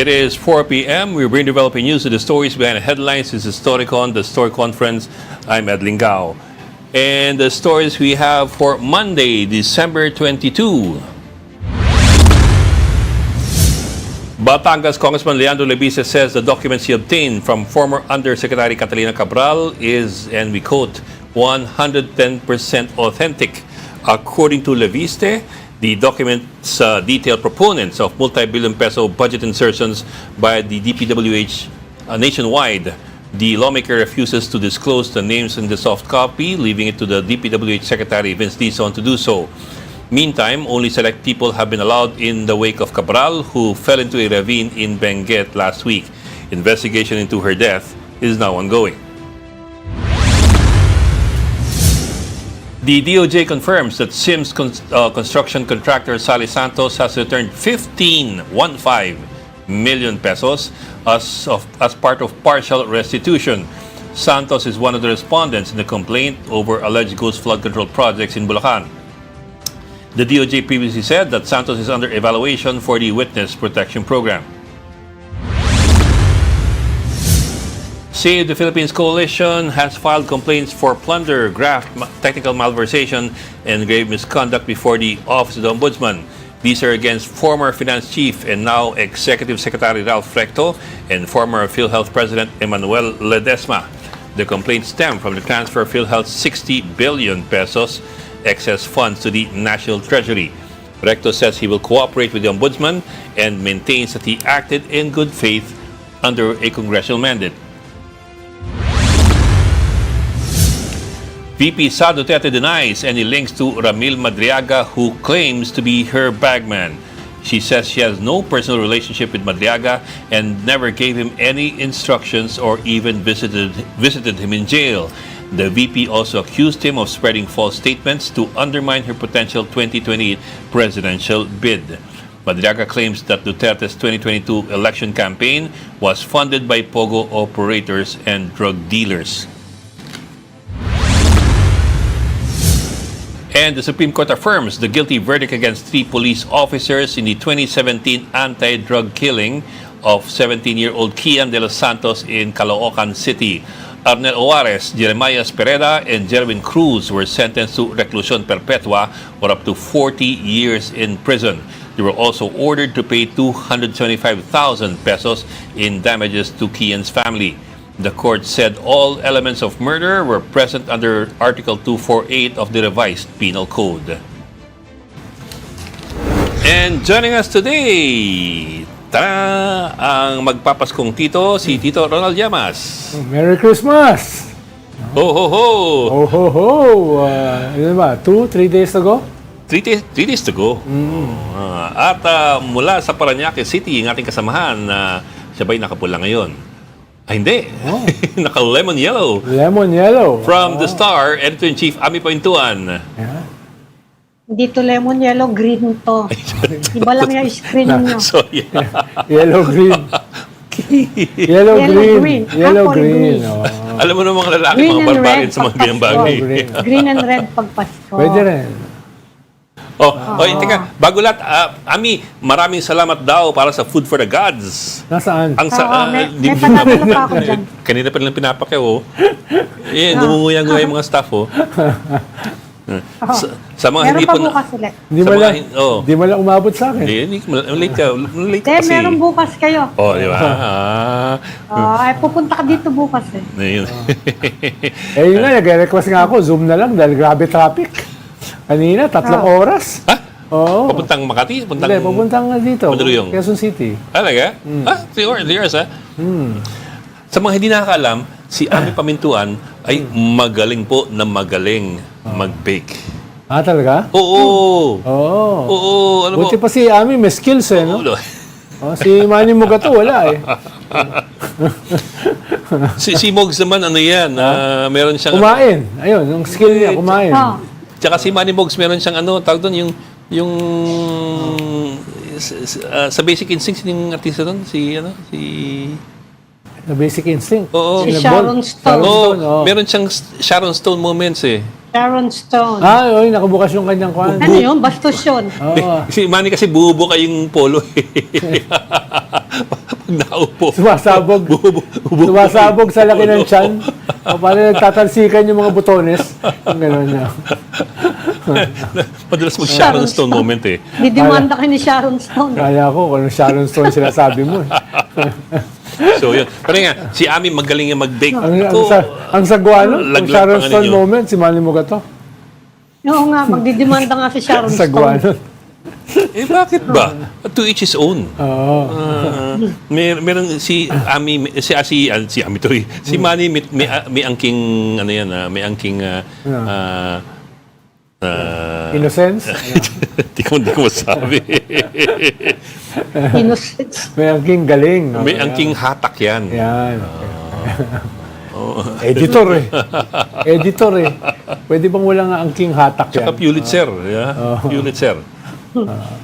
It is 4 p.m. We bring developing news to the stories behind the headlines. This is Storycon, the Story Conference. I'm Ed Lingao. And the stories we have for Monday, December 22. Batangas Congressman Leandro Lebisa says the documents he obtained from former Undersecretary Catalina Cabral is, and we quote, 110% authentic. According to Leviste, the documents detail proponents of multi-billion peso budget insertions by the DPWH nationwide. The lawmaker refuses to disclose the names in the soft copy, leaving it to the DPWH Secretary Vince Dizon to do so. Meantime, only select people have been allowed in the wake of Cabral, who fell into a ravine in Benguet last week. Investigation into her death is now ongoing. The DOJ confirms that Sims construction contractor Kian Santos has returned 15 million pesos as part of partial restitution. Santos is one of the respondents in the complaint over alleged ghost flood control projects in Bulacan. The DOJ previously said that Santos is under evaluation for the Witness Protection Program. Save the Philippines Coalition has filed complaints for plunder, graft, technical malversation, and grave misconduct before the Office of the Ombudsman. These are against former Finance Chief and now Executive Secretary Ralph Recto and former PhilHealth President Emmanuel Ledesma. The complaints stem from the transfer of PhilHealth's 60 billion pesos excess funds to the National Treasury. Recto says he will cooperate with the Ombudsman and maintains that he acted in good faith under a congressional mandate. VP Sara Duterte denies any links to Ramil Madriaga, who claims to be her bagman. She says she has no personal relationship with Madriaga and never gave him any instructions or even visited him in jail. The VP also accused him of spreading false statements to undermine her potential 2028 presidential bid. Madriaga claims that Duterte's 2022 election campaign was funded by pogo operators and drug dealers. And the Supreme Court affirms the guilty verdict against 3 police officers in the 2017 anti-drug killing of 17-year-old Kian Santos in Caloocan City. Arnel Juarez, Jeremiah Pereda, and Jerwin Cruz were sentenced to reclusion perpetua or up to 40 years in prison. They were also ordered to pay 275,000 pesos in damages to Kian's family. The court said all elements of murder were present under Article 248 of the revised Penal Code. And joining us today, tara, ang magpapaskong tito, si Tito Ronald Llamas. Merry Christmas! Ho, ho, ho! Oh, ho, ho! Ano ba? 3 days ago? 3 days to go. At mula sa Parañaque City, ang ating kasamahan, siya ba'y nakapula ngayon? Ay, hindi. Oh. Naka-lemon yellow. Lemon yellow. From the Star, Editor-in-Chief, Ami Paintuan. Yeah. Hindi to lemon yellow, green to. Iba lang yung screen nyo. So, yeah. Yellow green. Yellow green. Yellow green. Oh. Alam mo naman mga lalaki, Green mga barbarian sa mga ganyang bagay. Green and red pag Pasko. Pwede rin. Teka, bago lahat, Ami, maraming salamat daw para sa Food for the Gods. Nasaan? May panalo pa ako dyan. Kanina pa nilang pinapakyaw, oh. Nguya-nguya yung mga staff, oh. Sa mga meron hindi pa po bukas ulit. Hindi mo lang umabot sa akin. Late ka kasi. Meron bukas kayo. Di ba? Ay, pupunta ka dito bukas eh. Yun nga, nag-request nga ako, Zoom na lang dahil grabe traffic. Kanina, 3 oras. Ha? Oo. Papuntang Makati? Hindi, papuntang dito. Mandaluyong. Quezon City. Talaga? 3 hours, ha? Sa mga hindi nakakaalam, si Ami Pamintuan ay magaling po na magaling mag-bake. Talaga? Oo. Oo. Ano po? Buti pa si Ami, may skills eh, no? Si Manny Mugato, wala eh. si Mogs naman, ano yan? Meron siyang... Kumain. Ayun, yung skill niya, kumain. Tsaka si Manny Mogs, meron siyang tawag doon, yung sa Basic Instinct, yung artista doon, si The Basic Instinct. Oo. Si Sharon Stone. Meron siyang Sharon Stone moments eh. Sharon Stone. Nakabukas yung kanyang kwan. Ano yun? Bastos yun. Si Manny kasi bubuka yung polo eh. Naupo. Sumasabog. Sumasabog sa laki ng tiyan. O, parang nagtatalsikan yung mga butones. Yung gano'n na. Madalas mag-Sharon Stone moment eh. Didimanda ka ni Sharon Stone. Kaya ko, kung Sharon Stone sinasabi mo. So yun. Pero nga, si Ami magaling yung mag-bake. Ang sagwa nun, yung Laglag Sharon pa nga Stone ninyo. moment, si Manny Mugato. Oo nga, magdidimanda nga si Sharon Ang sagwa Stone. nun. Eh bakit ba? To each his own. Oo. Meron si Ami, si Ami tuloy. Si Manny may angking ano yan, may angking Innocence? Di ko masabi. Innocence. May angking galing. May angking hatak yan. Yan. Editor eh. Editor eh. Pwede bang walang angking hatak yan? Tsaka Pulitzer. Pulitzer.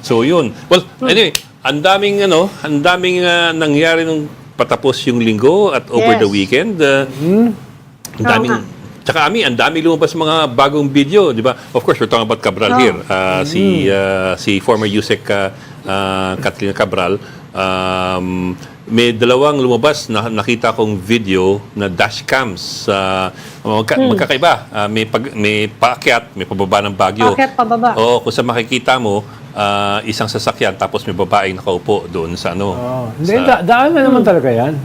So yun. Well, anyway, ang daming nangyari nung patapos yung linggo at over the weekend. Ang daming tsaka ang daming lumabas mga bagong video, di ba? Of course, we're talking about Cabral here. Si former USEC Katrina Cabral. May dalawang lumabas na nakita kong video na dashcams. Magkakaiba. May paakyat, may pababa ng Baguio. Paakyat, pababa. Oo, kung sa makikita mo, isang sasakyan tapos may babaeng nakaupo doon sa ano. Hindi, daan na naman talaga yan.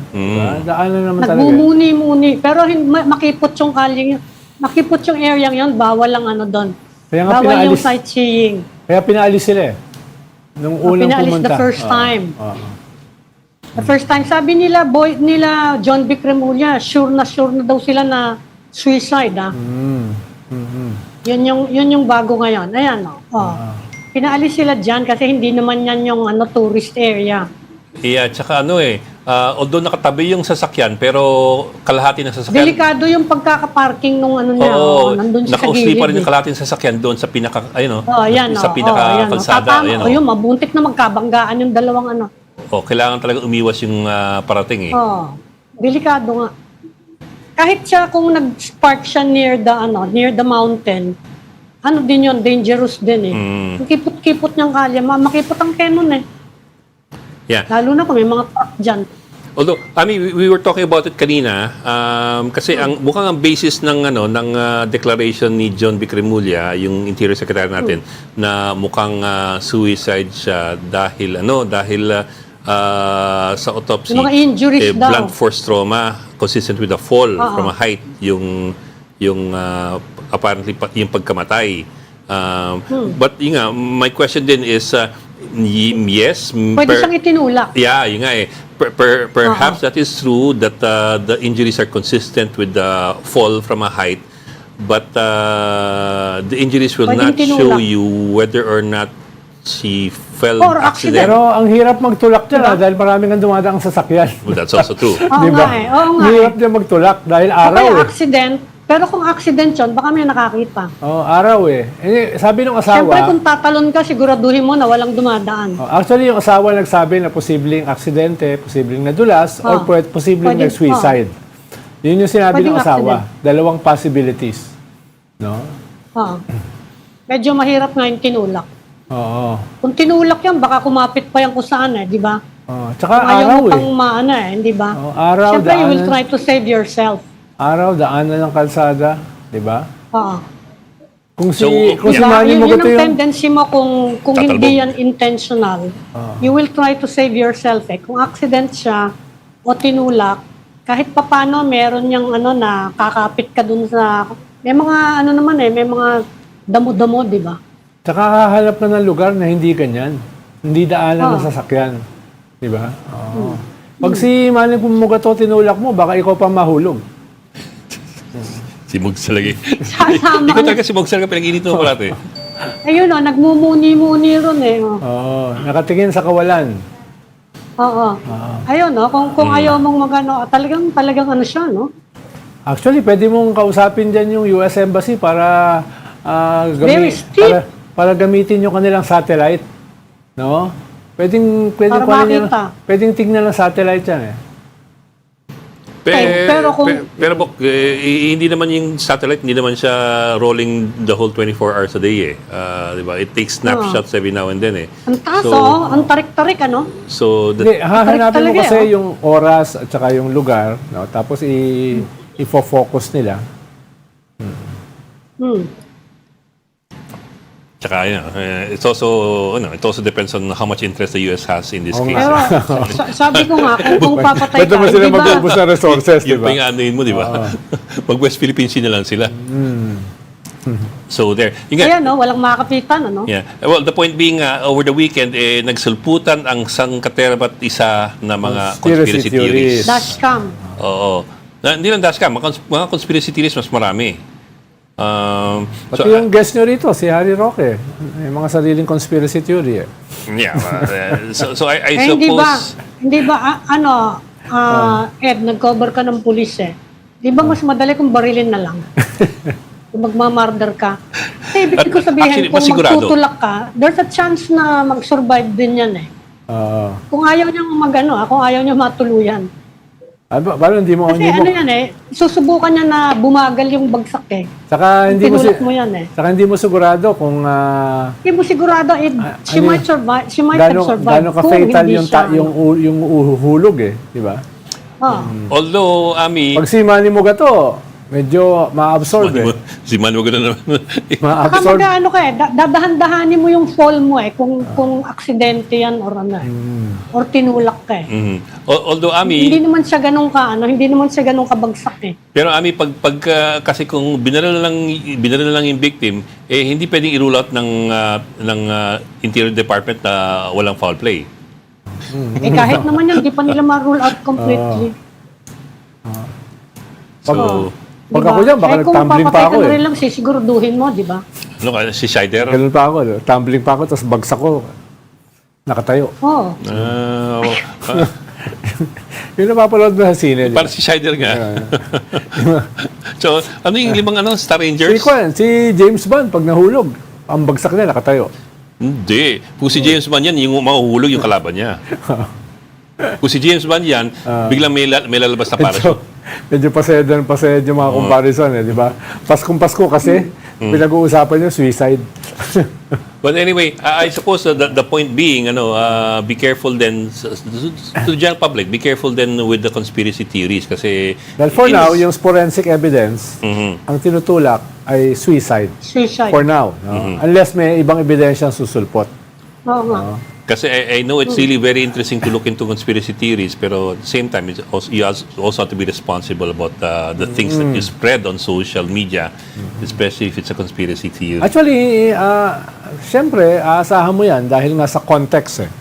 Daan na naman talaga. Nagmumuni-muni. Pero makipot yung kaling, makipot yung area yun, bawal lang ano doon. Kaya nga Bawal yung pinaalis. sightseeing. Kaya pinaalis sila eh. Nung unang Pinaalis pumunta. the first time. The first time, sabi nila, John B. Cremulya, sure na daw sila na suicide, ha? Yun yung bago ngayon. Ayan, pinaalis sila dyan kasi hindi naman yan yung tourist area. Yeah, tsaka although nakatabi yung sasakyan, pero kalahati ng sasakyan. Delikado yung pagkakaparking nung niya. Nandun siya sa nakausli gilid. pa rin yung kalahati ng sasakyan doon sa pinaka, sa Ayan, pinaka-kalsada. Yun, mabuntik na magkabanggaan yung dalawang Kailangan talaga umiwas yung parating eh. Delikado nga. Kahit siya kung nag-park siya near the mountain, din yun, dangerous din eh. Yung kipot-kipot niyang kalye, makipot ang Canon eh. Yeah. Lalo na kung may mga truck dyan. Although, we were talking about it kanina, kasi mukhang ang basis ng declaration ni John B. Cremulya, yung Interior Secretary natin, na mukhang suicide siya dahil sa autopsy, Yung mga injuries daw. blunt force trauma consistent with a fall from a height, yung apparently yung pagkamatay. But yun nga, my question din is, yes. Pwede siyang itinulak. Yeah, yun nga eh. Perhaps that is true that the injuries are consistent with the fall from a height, but the injuries will Pwedeng not show tinulak. you whether or not she fell Or accident. Pero ang hirap magtulak dyan dahil maraming ang dumadaang sasakyan. Well, that's also true. Oo Diba? nga eh. Oo nga Hirap din magtulak dahil araw Kaya eh. accident, pero kung accident yun, baka may nakakita. Araw eh. Sabi ng asawa, Siyempre kung tatalon ka, siguraduhin mo na walang dumadaan. actually yung asawa nagsabi na posibleng aksidente, posibleng nadulas, or posibleng Pwede- nag-suicide. Yun yung sinabi Pwedeng ng asawa. Dalawang possibilities. No? Medyo mahirap nga yung tinulak. Oo. Kung tinulak yan, baka kumapit pa yan kung saan di ba? Tsaka Kung ayaw araw mo eh. pang maana di ba? Araw, Siyempre, you will daanan. try to save yourself. Araw, daanan ng kalsada. Di ba? Oo. Kung si, So, kung si yeah. Manny Yun Mugato ang yung... tendency mo kung Tatalbog. hindi yan intentional. You will try to save yourself Kung accident siya o tinulak, kahit papano meron yung na kakapit ka dun sa... May mga may mga damo-damo, di ba? Tsaka hahanap na ng lugar na hindi ganyan. Hindi daanan ng sasakyan. Di ba? Oo. Pag si Manny Mugato tinulak mo, baka ikaw pa mahulog. Si Mugsal lagi. Sasama Ikaw talaga si Mugsal ka pinag-init mo parati. Ayun nagmumuni-muni ron Oo. Nakatingin sa kawalan. Oo. Ayun kung ayaw mong talagang siya, no? Actually, pwede mong kausapin dyan yung US Embassy para Very strict. para gamitin yung kanilang satellite. No? Pwedeng Para makita. pwedeng tignan ng satellite yan eh. Pero Bok, hindi naman yung satellite, hindi naman siya rolling the whole 24 hours a day eh. Di ba? It takes snapshots every now and then eh. Ang taas, ang tarik-tarik, ano? So, Hindi, hahanapin mo talaga, kasi yung oras at saka yung lugar, no? Tapos i-focus nila. tsaka, it also depends on how much interest the US has in this case. Pero, sabi ko nga, kung papatay Ba't naman ka, sila di ba? mag-ubos ng resources, di Yung ba? pingaanoin mo, di ba? Mag-West Philippine Sea na lang sila. So, there. Yung nga, Ayan, no? Walang makakapitan, ano? yeah. Well, the point being, over the weekend, nagsulputan ang sangkaterabat isa na mga conspiracy theories. Dashcam. Oo. Hindi lang dashcam, mga conspiracy theories mas marami. Pati yung guest nyo rito, si Harry Roque. May mga sariling conspiracy theory eh. Yeah. So I Hindi ba, suppose... Ed, nag-cover ka ng pulis eh. Di ba mas madali kung barilin na lang? Kung magmamarder ka. Kasi ibig ko sabihin, Actually, kung masigurado. magtutulak ka, there's a chance na mag-survive din yan eh. Kung ayaw niyang kung ayaw niya matuluyan. Paano hindi mo... Kasi ano yan eh, susubukan niya na bumagal yung bagsak eh. Saka hindi mo, Tinulak mo yan eh. saka hindi mo sigurado kung... Hindi mo sigurado, she might survive. She might have survived. Gano'n kung ka-fatal hindi siya, yung uhulog eh. Di ba? Although, Ami... Pag si Manny Mugato, medyo ma-absorb eh. Si Manu gano'n naman. Ma-absorb. Saka ano ka eh, dadahan-dahanin mo yung fall mo eh, kung aksidente yan or ano eh. Or tinulak ka eh. Although, Ami... Hindi naman siya ganun kabagsak eh. Pero, Ami, kasi kung binaril na lang yung victim, hindi pwedeng i-rule out ng Interior Department na walang foul play. Kahit naman yan, di pa nila ma-rule out completely. Pag ako dyan, baka nag-tumbling pa ako kung papatay ka eh. na rin lang, sisiguraduhin mo, di ba? Ano ka, si Scheider? Ganun pa ako. Tumbling pa ako, tapos bagsak ko. Nakatayo. Oo. Yung napapalood mo sa sine. Para si Scheider nga. So, ano yung limang Star Rangers? Si James Bond, pag nahulog, ang bagsak niya, nakatayo. Hindi. Kung si James Bond yan, yung mahuhulog yung kalaban niya. Kung si James Bond yan, biglang may lalabas na parachute. Medyo pasayad yung mga comparison eh, di ba? Paskong-Pasko kasi, pinag-uusapan yung suicide. But anyway, I suppose the point being, be careful then, to the general public, be careful then with the conspiracy theories kasi... Well, for now, yung forensic evidence, ang tinutulak ay suicide. Suicide. For now. No? Unless may ibang ebidensyang susulpot. Oo nga. Kasi I know it's really very interesting to look into conspiracy theories, pero at the same time, you also have to be responsible about the things that you spread on social media, especially if it's a conspiracy theory. Actually, siyempre, aasahan mo yan dahil nga sa context eh.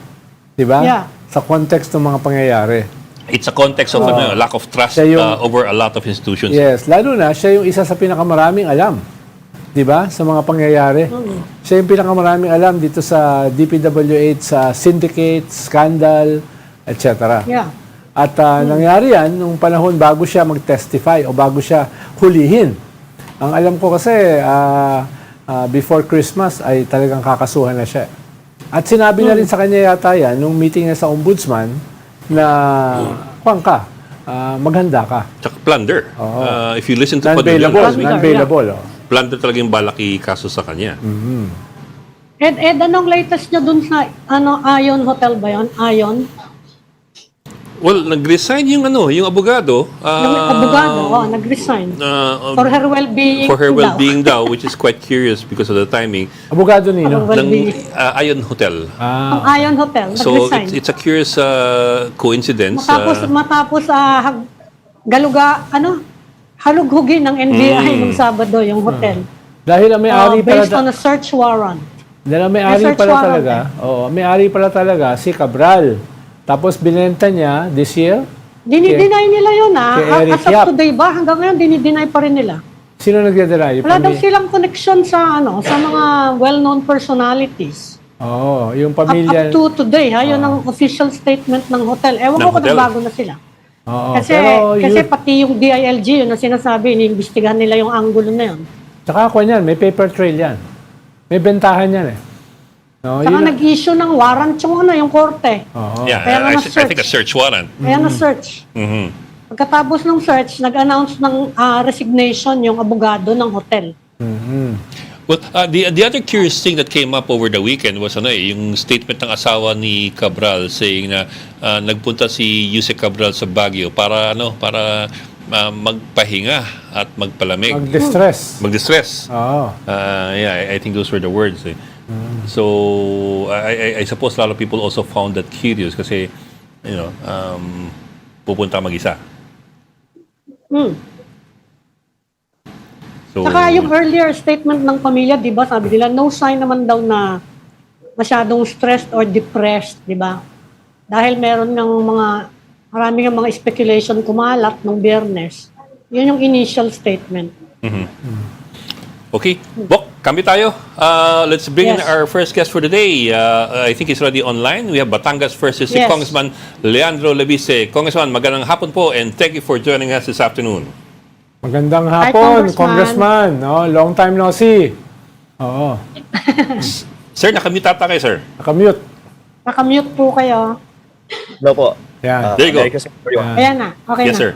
Di ba? Yeah. Sa context ng mga pangyayari. It's a context of lack of trust Siya yung- over a lot of institutions. Yes, lalo na siya yung isa sa pinakamaraming alam. 'Di ba? Sa mga pangyayari. Siya yung pinakamaraming alam dito sa DPWH, sa syndicate, scandal, etc. Yeah. At nangyari yan nung panahon bago siya mag-testify o bago siya hulihin. Ang alam ko kasi before Christmas ay talagang kakasuhan na siya. At sinabi na rin sa kanya yata yan nung meeting niya sa ombudsman na maghanda ka. Tsaka Plunder. If you listen to Non-bailable. Plunder talaga yung balaki kaso sa kanya. Ed, anong latest nyo dun sa Ion Hotel ba yun? Ion? Well, nag-resign yung abogado. Yung abogado, nag-resign. For her well-being. For her well-being daw, which is quite curious because of the timing. Abogado nino? For Ng well-being. Ion Hotel. Ang Ion Hotel, So, nag-resign. it's a curious coincidence. Matapos halughugin ng NBI nung Sabado yung hotel. Dahil ang may-ari pala Based on a search warrant. dahil ang may-ari May search pala warrant talaga. May-ari pala talaga si Cabral. Tapos binenta niya this year. Dinideny nila yun kay Eric As of Yap. today ba? Hanggang ngayon, dinideny pa rin nila. Sino nagdadala? Wala daw silang connection sa mga well-known personalities. Yung Up pamilya. to today, yun ang official statement ng hotel. Ewan ko kung hotel. bago na sila. Kasi pero pati yung DILG, yun ang sinasabi, iniimbestigahan nila yung angulo na yun. Tsaka ako yan, may paper trail yan. May bentahan yan eh. No, Saka nag-issue ng warrant yung korte. Yeah, Kaya nga I na-search. think a search warrant. Kaya na-search. Pagkatapos ng search, nag-announce ng resignation yung abogado ng hotel. Well, the other curious thing that came up over the weekend was yung statement ng asawa ni Cabral saying na nagpunta si Yusek Cabral sa Baguio para magpahinga at magpalamig. Mag-distress. Oh. Yeah, I think those were the words. So I suppose a lot of people also found that curious kasi pupunta mag-isa. So, saka yung earlier statement ng pamilya, di ba, sabi nila, no sign naman daw na masyadong stressed or depressed, di ba? Dahil meron maraming mga speculation kumalat nung Biyernes. Yun yung initial statement. Okay. Bok, kami tayo. Let's bring in our first guest for the day. I think he's already online. We have Batangas First District Congressman Leandro Levice. Congressman, magandang hapon po and thank you for joining us this afternoon. Magandang hapon, Congressman. No, long time no see. Oo. Sir, nakamute ata kayo, sir. Nakamute po kayo. No po. Yeah. There you go. Ayan na. Okay Yes, na. sir.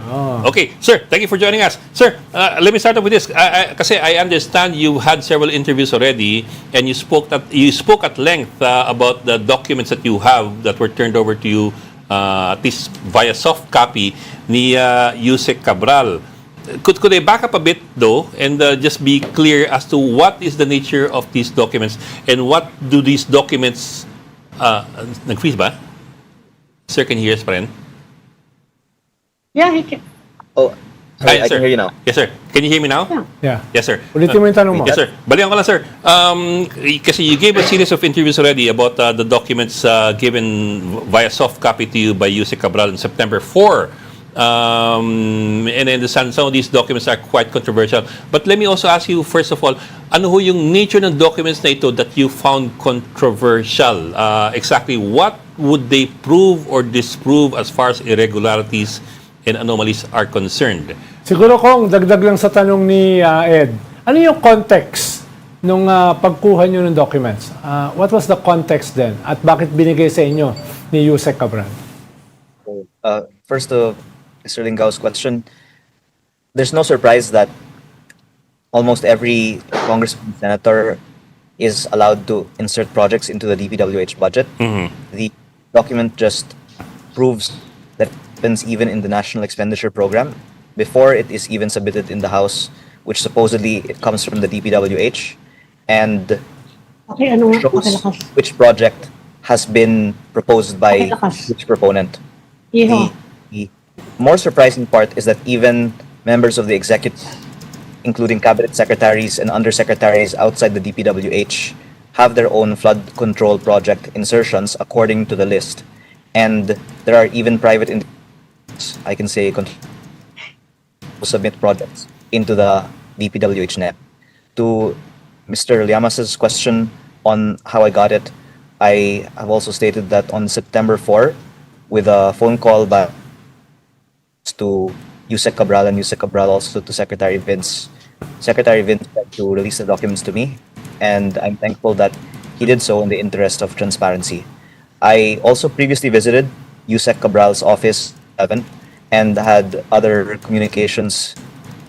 Okay, sir, thank you for joining us. Sir, let me start off with this. Kasi I understand you had several interviews already and you spoke at length about the documents that you have that were turned over to you at least via soft copy ni Yusek Cabral. Could I back up a bit though and just be clear as to what is the nature of these documents and what do these documents nag-freeze ba? Sir, can you hear us pa rin? Yeah, he can. Oh, I can hear you now. Yes, sir. Can you hear me now? Yeah. Yes, sir. Ulitin mo yung tanong mo. Yes, sir. Balikan ko lang, sir. Kasi you gave a series of interviews already about the documents given via soft copy to you by Yusek Cabral on September 4. And I understand some of these documents are quite controversial. But let me also ask you, first of all, ano ho yung nature ng documents na ito that you found controversial? Exactly what would they prove or disprove as far as irregularities and anomalies are concerned? Siguro kung dagdag lang sa tanong ni Ed, ano yung context nung pagkuha nyo ng documents? What was the context then? At bakit binigay sa inyo ni Yusek Cabral? First to Mr. Lingao's question, there's no surprise that almost every congressman and senator is allowed to insert projects into the DPWH budget. The document just proves that it happens even in the National Expenditure Program before it is even submitted in the House, which supposedly it comes from the DPWH, and shows which project has been proposed by which proponent. The more surprising part is that even members of the executive, including cabinet secretaries and undersecretaries outside the DPWH, have their own flood control project insertions according to the list. And there are even private individuals, I can say, who submit projects into the DPWH net. To Mr. Llamas's question on how I got it, I have also stated that on September 4, with a phone call by to Yusek Cabral and Yusek Cabral also to Secretary Vince. Secretary Vince had to release the documents to me, and I'm thankful that he did so in the interest of transparency. I also previously visited Yusek Cabral's office 7 and had other communications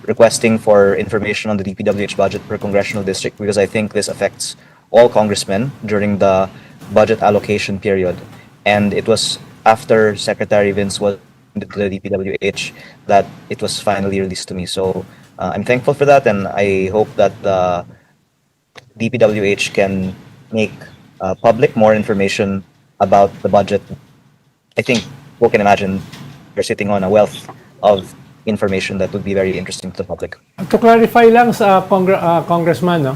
requesting for information on the DPWH budget per congressional district because I think this affects all congressmen during the budget allocation period. And it was after Secretary Vince was to the DPWH that it was finally released to me. So I'm thankful for that, and I hope that the DPWH can make public more information about the budget. I think we can imagine they're sitting on a wealth of information that would be very interesting to the public. To clarify lang sa Congressman, no?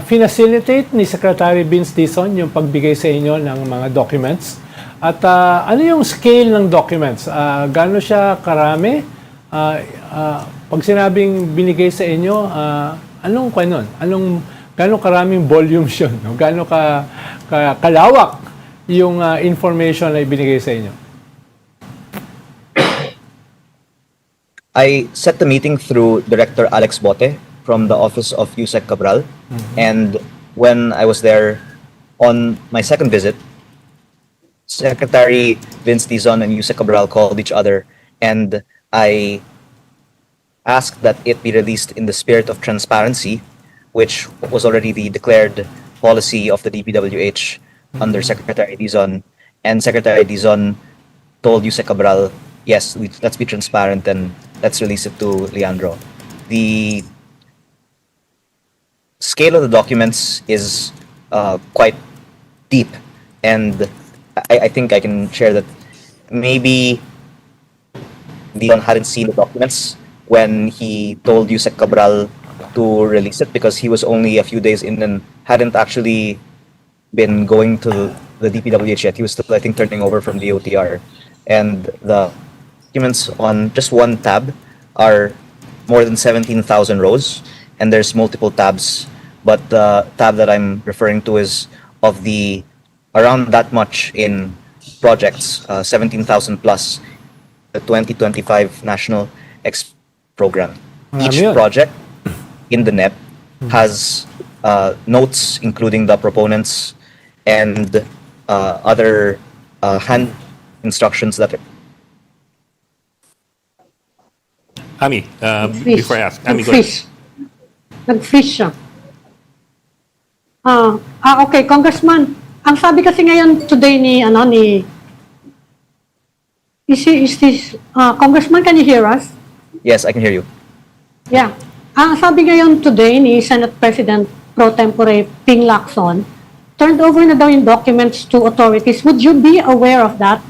Facilitate ni Secretary Vince Dizon yung pagbigay sa inyo ng mga documents. At ano yung scale ng documents? Gaano siya karami? Pag sinabing binigay sa inyo, anong kwanon? Gaano karaming volumes yun? No? Gaano kalawak yung information na ibinigay sa inyo? I set the meeting through Director Alex Bote from the office of Yusek Cabral. And when I was there on my second visit, Secretary Vince Dizon and Yusek Cabral called each other, and I asked that it be released in the spirit of transparency, which was already the declared policy of the DPWH under Secretary Dizon. And Secretary Dizon told Yusek Cabral, yes, let's be transparent and let's release it to Leandro. The scale of the documents is quite deep, and I think I can share that maybe Leon hadn't seen the documents when he told Yusek Cabral to release it, because he was only a few days in and hadn't actually been going to the DPWH yet. He was still, I think, turning over from the OTR. And the documents on just one tab are more than 17,000 rows, and there's multiple tabs. But the tab that I'm referring to is of the around that much in projects, 17,000 plus, the 2025 National X Program. Each Yun. project in the NEP has notes including the proponents and other hand instructions that Ami, Fish. before I ask, Ami, go ahead. Nag-fish. Nag-fish siya. Okay, Congressman. Ang sabi kasi ngayon today is this, Congressman, can you hear us? yes, I can hear you. Yeah. Ang sabi ngayon today ni Senate President Pro Tempore Ping Lacson, turned over na daw yung documents to authorities. Would you be aware of that?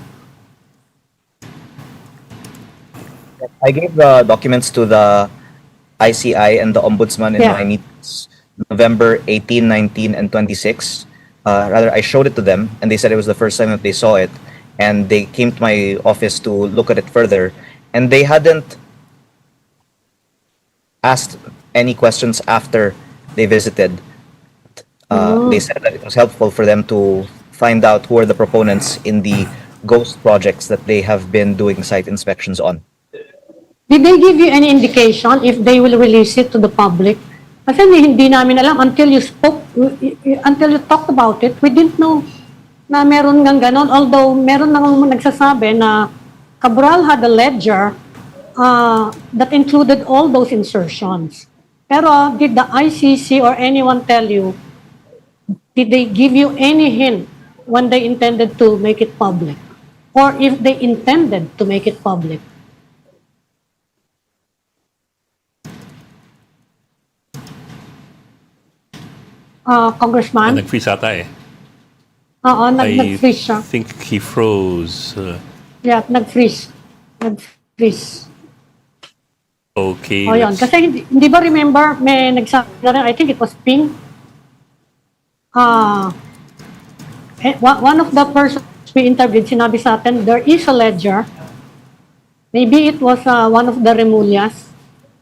I gave the documents to the ICI and the Ombudsman in Yeah. my meetings November 18, 19, and 26. Rather, I showed it to them, and they said it was the first time that they saw it. And they came to my office to look at it further. And they hadn't asked any questions after they visited. They said that it was helpful for them to find out who are the proponents in the ghost projects that they have been doing site inspections on. Did they give you any indication if they will release it to the public? Kasi hindi namin alam until you talked about it. We didn't know na meron ng ganon. Although meron nang nagsasabi na Cabral had a ledger that included all those insertions. Pero did the ICC or anyone tell you, did they give you any hint when they intended to make it public? Or if they intended to make it public? Congressman? Nag-freeze ata eh. Oo, I nag-freeze siya. think he froze. Yeah, nag-freeze. Nag-freeze. Okay. O yun. let's- Kasi hindi ba remember, may nagsabi na rin, I think it was Ping. One of the persons we interviewed, sinabi sa atin, there is a ledger. Maybe it was one of the Remulias.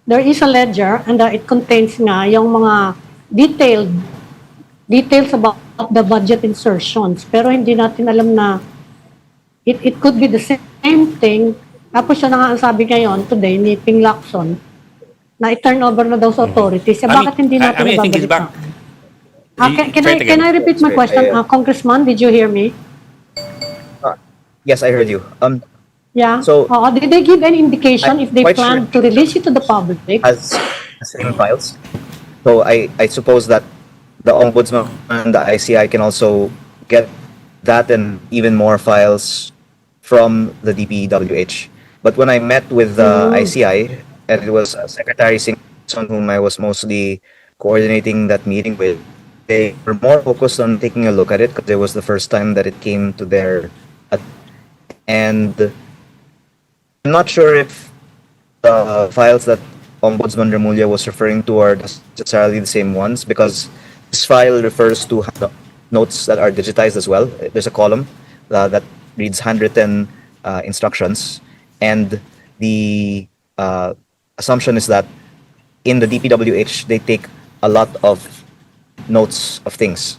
There is a ledger and it contains nga yung mga details about the budget insertions. Pero hindi natin alam na it could be the same thing. Tapos siya na nga ang sabi ngayon today ni Ping Lacson na i-turn over na daw sa authorities. Eh, bakit hindi natin I think he's back. Can I repeat my question? Congressman, did you hear me? Yes, I heard you. Yeah. So- Did they give any indication I'm if they quite plan to sure- release it to the public? Has the same files. So I suppose that the Ombudsman and the ICI can also get that and even more files from the DPWH. But when I met with the ICI, and it was Secretary Singson whom I was mostly coordinating that meeting with, they were more focused on taking a look at it because it was the first time that it came to their... And I'm not sure if the files that Ombudsman Remulla was referring to are necessarily the same ones, because this file refers to notes that are digitized as well. There's a column that reads handwritten instructions, and the assumption is that in the DPWH they take a lot of notes of things,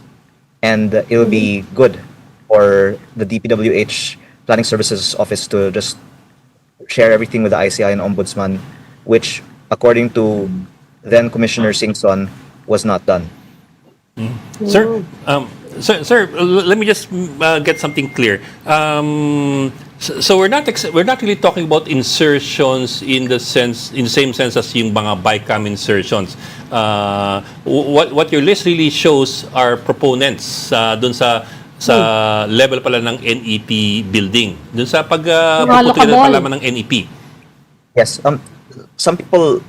and it will be good for the DPWH Planning Services Office to just share everything with the ICI and Ombudsman, which, according to then Commissioner Singson, was not done. Sir, sir, let me just get something clear. So we're not really talking about insertions in the same sense as yung mga BICAM insertions. What your list really shows are proponents dun sa level pala ng NEP building. Dun sa pagpuputulin pala ng NEP. Yes. Some people.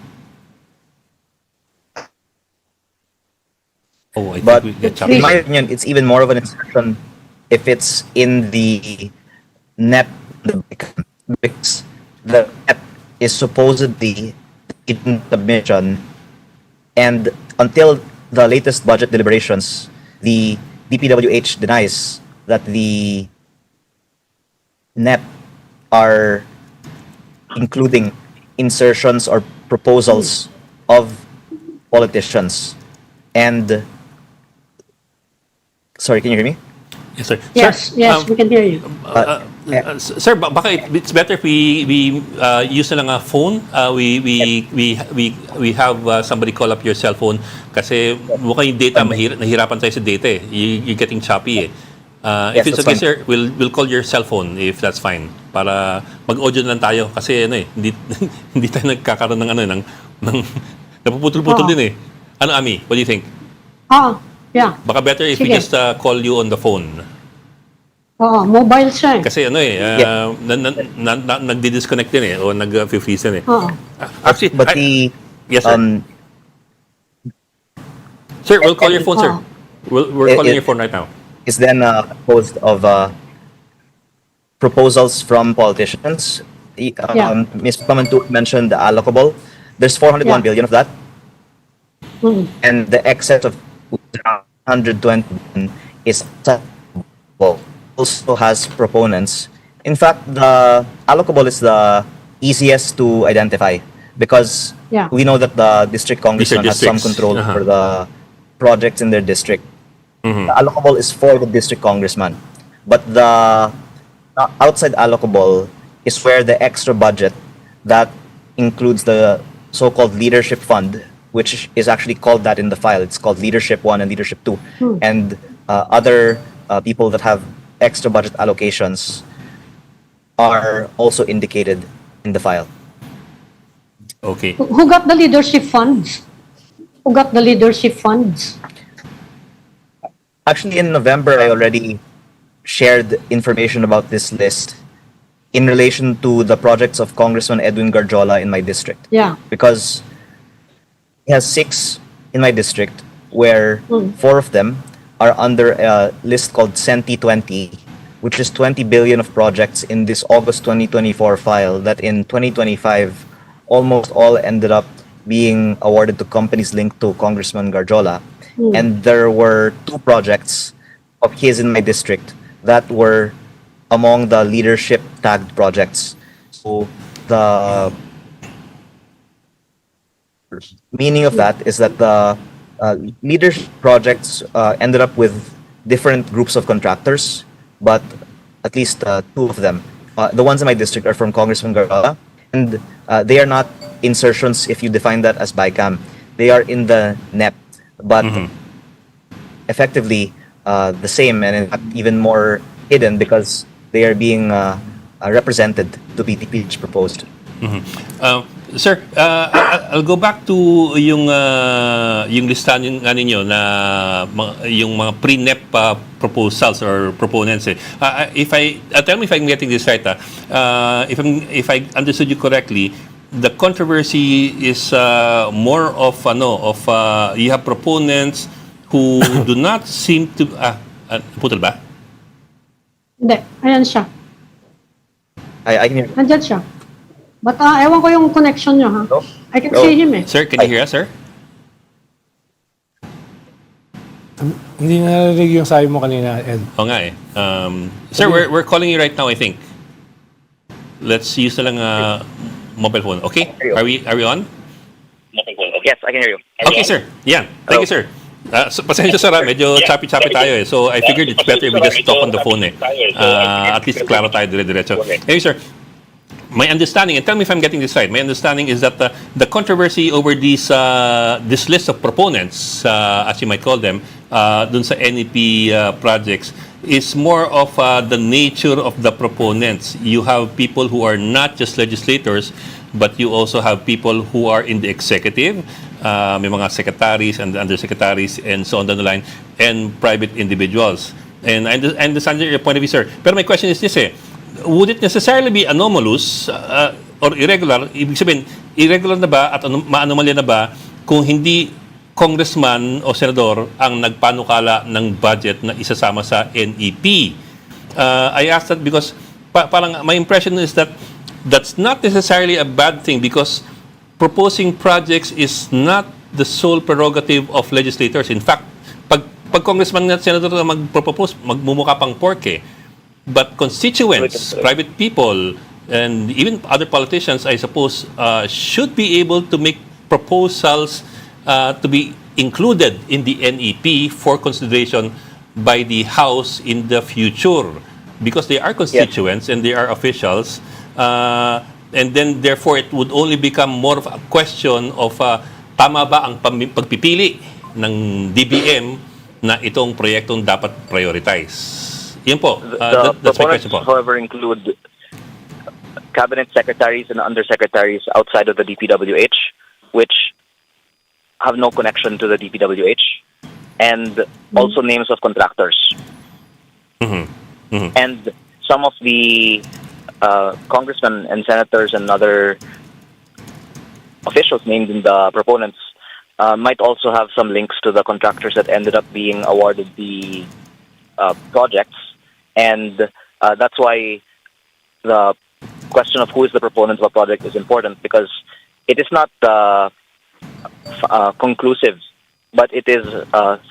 Oh, I But think we get in my opinion, it's even more of an insertion if it's in the NEP, because the NEP is supposedly in submission, and until the latest budget deliberations, the DPWH denies that the NEP are including insertions or proposals of politicians. And sorry, can you hear me? Yes, sir. Yes, yes, we can hear you. Sir, baka it's better if we use na lang a phone. We have somebody call up your cell phone kasi mukhang yung data nahirapan tayo sa data eh. You're getting choppy eh. If Yes, it's that's okay, sir, we'll call your cell phone if that's fine para mag-audio na lang tayo kasi hindi tayo nagkakaroon ng napuputol-putol din eh. Ano, Ami? What do you think? Yeah. Baka better if we Sige. just call you on the phone. Mobile siya eh. Kasi nagdi-disconnect din eh o nag-freeze din eh. Actually, But yes, sir. Sir, we'll call your phone, sir. We're calling your phone right now. Is then composed of proposals from politicians. Ms. Pamantu mentioned the allocable. There's 401 billion of that, and the excess of 120 is acceptable. Also has proponents. In fact, the allocable is the easiest to identify because we know that the district congressman has some control over the projects in their district. The allocable is for the district congressman, but the outside allocable is where the extra budget that includes the so-called leadership fund, which is actually called that in the file. It's called Leadership 1 and Leadership 2. And other people that have extra budget allocations are also indicated in the file. Okay. Who got the leadership funds? Who got the leadership funds? Actually, in November, I already shared information about this list in relation to the projects of Congressman Edwin Garjola in my district. Yeah. Because he has 6 in my district, where 4 of them are under a list called CENTI 20, which is 20 billion of projects in this August 2024 file that in 2025 almost all ended up being awarded to companies linked to Congressman Garjola. And there were 2 projects of his in my district that were among the leadership tagged projects. So the meaning of that is that the leadership projects ended up with different groups of contractors, but at least 2 of them, the ones in my district, are from Congressman Garjola, and they are not insertions if you define that as BICAM. They are in the NEP, but effectively the same, and in fact even more hidden because they are being represented to be DPWH proposed. Sir, I'll go back to yung listahan ninyo na yung mga pre-NEP proposals or proponents eh. Tell me if I'm getting this right. If I understood you correctly, the controversy is more of you have proponents who do not seem to putol ba? Hindi, ayan siya. I can hear. Nandyan siya. But ewan ko yung connection niyo, ha? No? I can No. see him eh. Sir, can you hear us, sir? Hindi narinig yung sabi mo kanina, Ed. Oo nga eh. Sir, we're calling you right now, I think. Let's use na lang mobile phone. Okay? Are we on? Yes, I can hear you. Okay, sir. Yeah. Thank you, sir. Pasensya sir, medyo choppy-choppy tayo eh. So I figured it's better if we just talk on the phone eh. At least klaro tayo dire-diretso. Anyway, sir, my understanding, and tell me if I'm getting this right, my understanding is that the controversy over this list of proponents, as you might call them, dun sa NEP projects, is more of the nature of the proponents. You have people who are not just legislators, but you also have people who are in the executive, may mga secretaries and undersecretaries and so on down the line, and private individuals. And I understand your point of view, sir. Pero my question is this would it necessarily be anomalous or irregular? Ibig sabihin, irregular na ba at maanomalya na ba kung hindi congressman o senador ang nagpanukala ng budget na isasama sa NEP? I ask that because parang my impression is that that's not necessarily a bad thing because proposing projects is not the sole prerogative of legislators. In fact, pag congressman at senador na magpropose, magmumukha pang pork But constituents, private people, and even other politicians, I suppose, should be able to make proposals to be included in the NEP for consideration by the House in the future. Because they are constituents and they are officials. And then, therefore, it would only become more of a question of tama ba ang pagpipili ng DBM na itong proyektong dapat prioritize. Yan po. That's my question po. However, include cabinet secretaries and undersecretaries outside of the DPWH, which have no connection to the DPWH, and also names of contractors. And some of the congressmen and senators and other officials named in the proponents might also have some links to the contractors that ended up being awarded the projects. And that's why the question of who is the proponent of a project is important, because it is not conclusive, but it is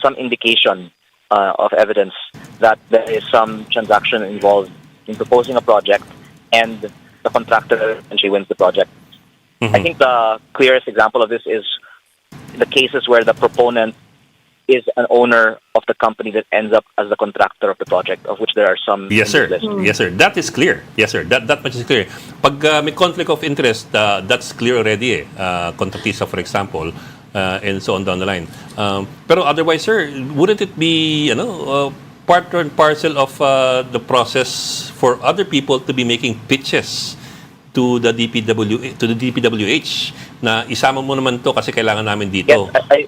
some indication of evidence that there is some transaction involved in proposing a project and the contractor eventually wins the project. I think the clearest example of this is the cases where the proponent is an owner of the company that ends up as the contractor of the project, of which there are some. Yes, sir. Yes, sir. That is clear. Yes, sir. That much is clear. Pag may conflict of interest, that's clear already. Contratista, for example, and so on down the line. Pero otherwise, sir, wouldn't it be, part and parcel of the process for other people to be making pitches to the DPWH na isama mo naman to kasi kailangan namin dito? Yes,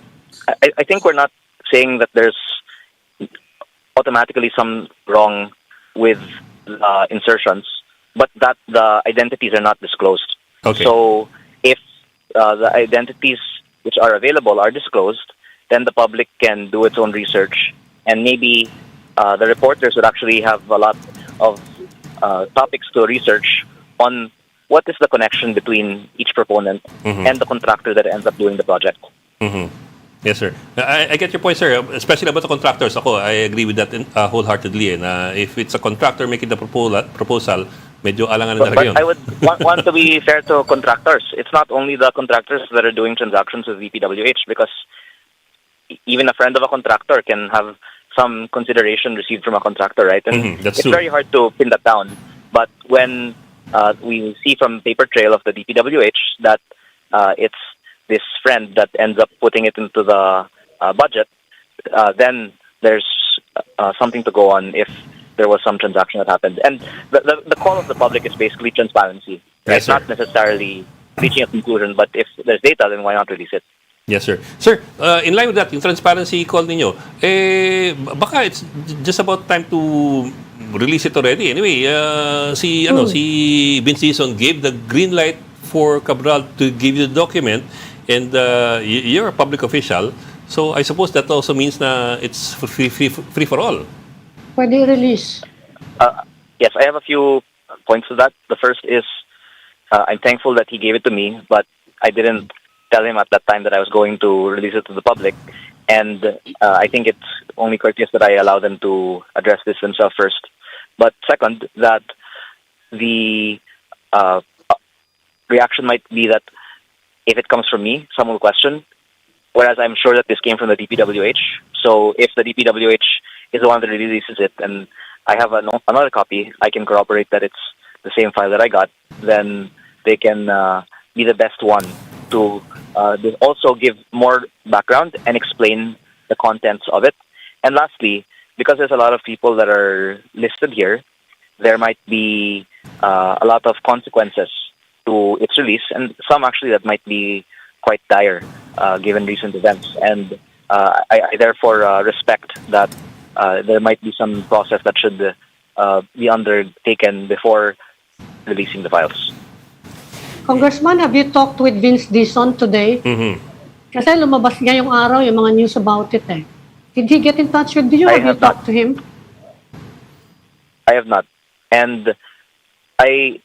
I think we're not saying that there's automatically some wrong with insertions, but that the identities are not disclosed. Okay. So if the identities which are available are disclosed, then the public can do its own research, and maybe the reporters would actually have a lot of topics to research on what is the connection between each proponent and the contractor that ends up doing the project. Yes, sir. I get your point, sir. Especially about the contractors. I agree with that wholeheartedly. Na if it's a contractor making the proposal, medyo alangan na talaga yun. But I would want to be fair to contractors. It's not only the contractors that are doing transactions with DPWH, because even a friend of a contractor can have some consideration received from a contractor, right? And that's it's true. very hard to pin that down. But when we see from paper trail of the DPWH that it's this friend that ends up putting it into the budget, then there's something to go on if there was some transaction that happened. And the call of the public is basically transparency. Yes, It's not necessarily reaching a conclusion, but if there's data, then why not release it? Yes, sir. Sir, in line with that, yung transparency call ninyo, baka it's just about time to release it already. Anyway, si Vince Dizon gave the green light for Cabral to give you the document, and you're a public official, so I suppose that also means na it's free for all. Pwede release. Yes, I have a few points to that. The first is I'm thankful that he gave it to me, but I didn't tell him at that time that I was going to release it to the public. And I think it's only courteous that I allow them to address this themselves first. But second, that the reaction might be that if it comes from me, some will question, whereas I'm sure that this came from the DPWH. So if the DPWH is the one that releases it, and I have another copy, I can corroborate that it's the same file that I got, then they can be the best one to also give more background and explain the contents of it. And lastly, because there's a lot of people that are listed here, there might be a lot of consequences to its release, and some actually that might be quite dire given recent events. And I therefore respect that there might be some process that should be undertaken before releasing the files. Congressman, have you talked with Vince Dizon today? Kasi lumabas ngayong araw yung mga news about it eh. Did he get in touch with you? Have you have not. talked to him? I have not. And I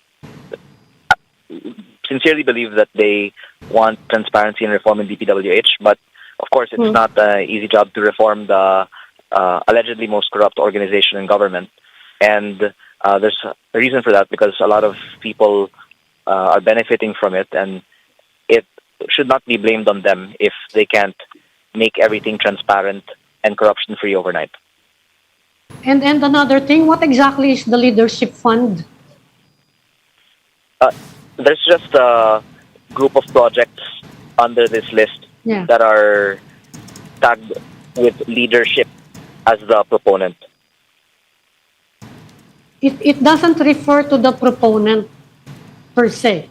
sincerely believe that they want transparency and reform in DPWH, but of course it's not an easy job to reform the allegedly most corrupt organization in government. And there's a reason for that, because a lot of people are benefiting from it, and it should not be blamed on them if they can't make everything transparent and corruption-free overnight. And another thing, what exactly is the leadership fund? There's just a group of projects under this list that are tagged with leadership as the proponent. It doesn't refer to the proponent per se.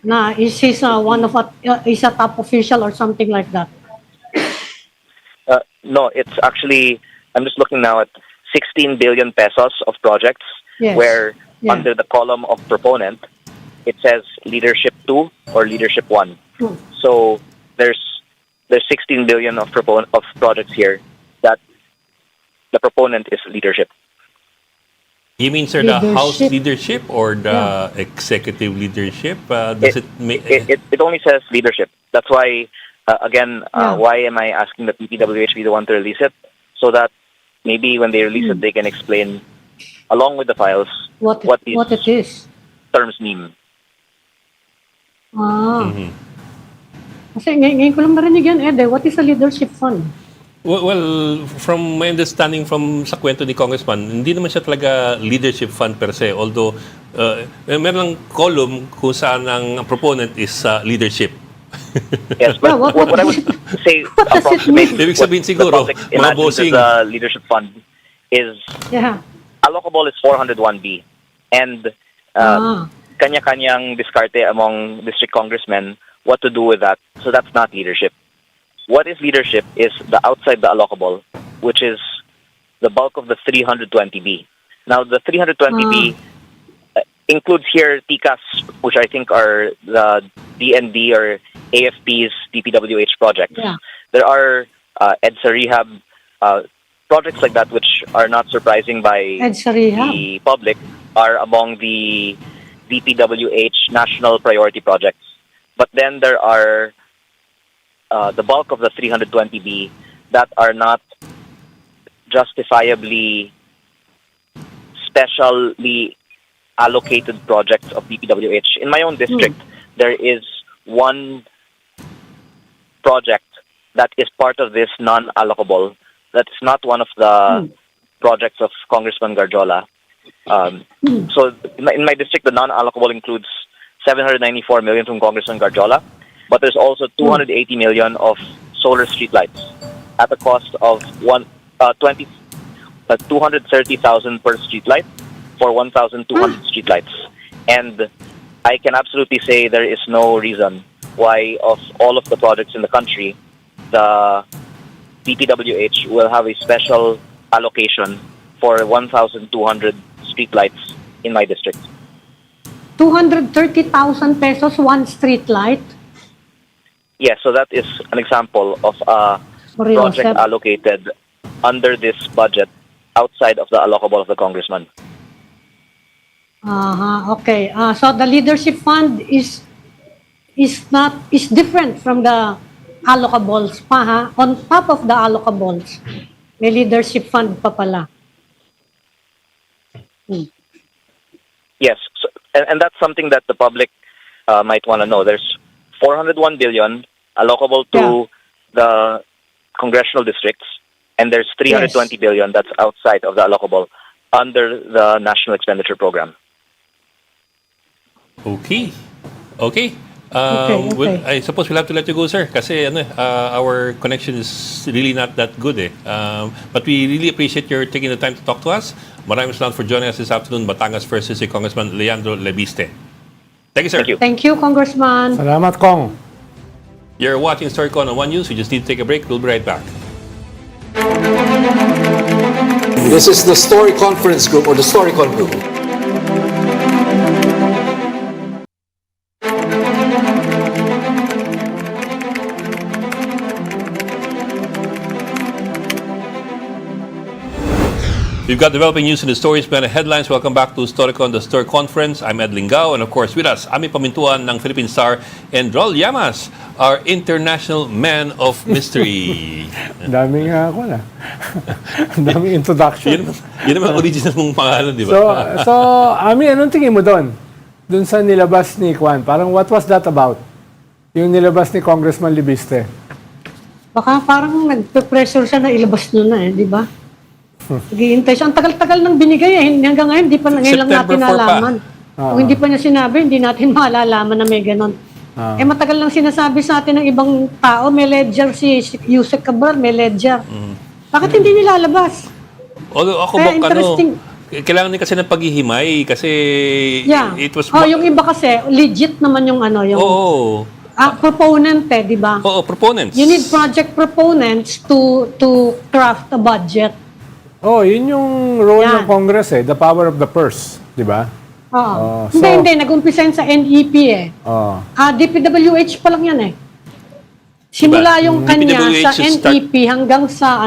Na is he is a top official or something like that? No, it's actually, I'm just looking now at 16 billion pesos of projects where under the column of proponent, it says leadership 2 or leadership 1. So there's 16 billion of projects here that the proponent is leadership. You mean, sir, the House leadership or the executive leadership? Does it only says leadership. That's why, again, why am I asking the DPWH be the one to release it? So that maybe when they release it, they can explain, along with the files, what it is. Terms mean. Kasi ngayon ko lang narinig yan, Ede. What is a leadership fund? Well, from my understanding from sa kwento ni Congressman, hindi naman siya talaga leadership fund per se. Although, meron lang column kung saan ang proponent is leadership. Yes, but what I would say approximately Ibig sabihin siguro, mga bossing. The leadership fund is allocable is 401B, and kanya-kanyang diskarte among district congressmen what to do with that. So that's not leadership. What is leadership is the outside the allocable, which is the bulk of the 320B. Now, the 320B includes here TICAS, which I think are the DND or AFP's DPWH projects. There are EDSA Rehab projects like that, which are not surprising by the public, are among the DPWH national priority projects. But then there are the bulk of the 320B that are not justifiably specially allocated projects of DPWH. In my own district, there is one project that is part of this non-allocable. That's not one of the projects of Congressman Garjola. So in my district, the non-allocable includes 794 million from Congressman Garjola, but there's also 280 million of solar streetlights at a cost of 230,000 per streetlight for 1,200 streetlights. And I can absolutely say there is no reason why, of all of the projects in the country, the DPWH will have a special allocation for 1,200 streetlights in my district. 230,000 pesos, one streetlight? Yes, so that is an example of a project allocated under this budget outside of the allocable of the congressman. Okay. So the leadership fund is different from the allocables pa, ha? On top of the allocables, may leadership fund pa pala. Yes, so, and that's something that the public might want to know. There's 401 billion allocable to the congressional districts, and there's 320 billion that's outside of the allocable under the National Expenditure Program. Okay. Okay. Well, I suppose we'll have to let you go, sir, kasi our connection is really not that good. But we really appreciate your taking the time to talk to us. Maraming salamat for joining us this afternoon. Batangas versus si Congressman Leandro Lebiste. Thank you, sir. Thank you. Thank you, Congressman. Salamat, Kong. You're watching Storycon on One News. We just need to take a break. We'll be right back. This is the Story Conference Group or the Storycon Group. We've got developing news in the stories behind the headlines. Welcome back to Storycon, the Story Conference. I'm Ed Lingao, and of course with us, Ami Pamintuan ng Philippine Star and Rol Llamas, our international man of mystery. Ang daming ako na. Ang daming introduction. Yun naman original mong pangalan, di ba? So, Ami, anong tingin mo doon? Doon sa nilabas ni Kwan. Parang what was that about? Yung nilabas ni Congressman Libiste. Baka parang nagpe-pressure siya na ilabas nyo na di ba? Naghihintay siya. Ang tagal-tagal nang binigay hanggang ngayon, hindi pa ngayon lang natin September 4 pa. nalaman. Kung hindi pa niya sinabi, hindi natin malalaman na may ganon. Matagal lang sinasabi sa atin ng ibang tao, may ledger si Yusek Cabral, may ledger. Bakit hindi nilalabas? Although ako Kaya interesting. kailangan din kasi ng paghihimay kasi it was... yung iba kasi, legit naman yung Oo. proponent di ba? Oo, proponents. You need project proponents to craft a budget. Oh, yun yung role ng Congress the power of the purse, di ba? Oo. Hindi, nag-umpisa yun sa NEP DPWH pa lang yan Simula yung kanya DPWH sa should NEP hanggang sa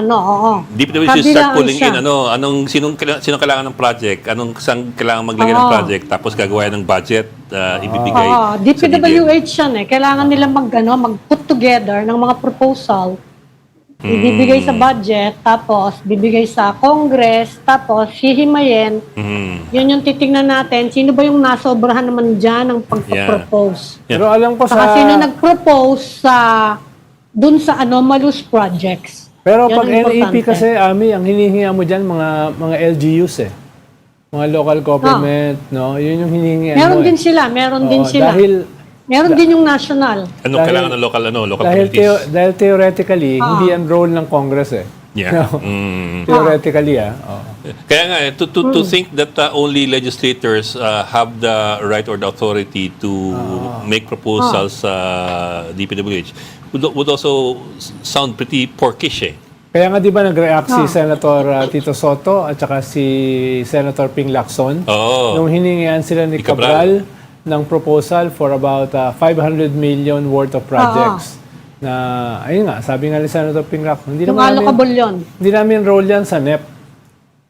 DPWH should start pulling siya. in, sinong kailangan ng project, saan kailangan maglagay ng project, tapos gagawa ng budget, ibibigay. DPWH yan Kailangan nila mag-put together ng mga proposal, ibibigay sa budget, tapos bibigay sa Congress, tapos hihimayin. Yun yung titingnan natin. Sino ba yung nasobrahan naman dyan ng pagpapropose? Pero alam ko Saka sino nag-propose dun sa anomalous projects? Pero Yan pag ang NEP importante. kasi, Ami, ang hinihinga mo dyan, mga LGUs Mga local government, no? Yun yung hinihinga mo Meron din sila, meron din sila. Meron din yung national. Kailangan ng local dahil communities? dahil theoretically, hindi yan role ng Congress Yeah. No? Theoretically, Kaya nga, to think that only legislators have the right or the authority to make proposals sa DPWH would also sound pretty porkish Kaya nga di ba nag-react si Senator Tito Soto at saka si Senator Ping Lacson nung hiningian sila ni Cabral ng proposal for about 500 million worth of projects. Na, ayun nga, sabi nga ni Senator Ping Lacson, hindi namin role yan sa NEP.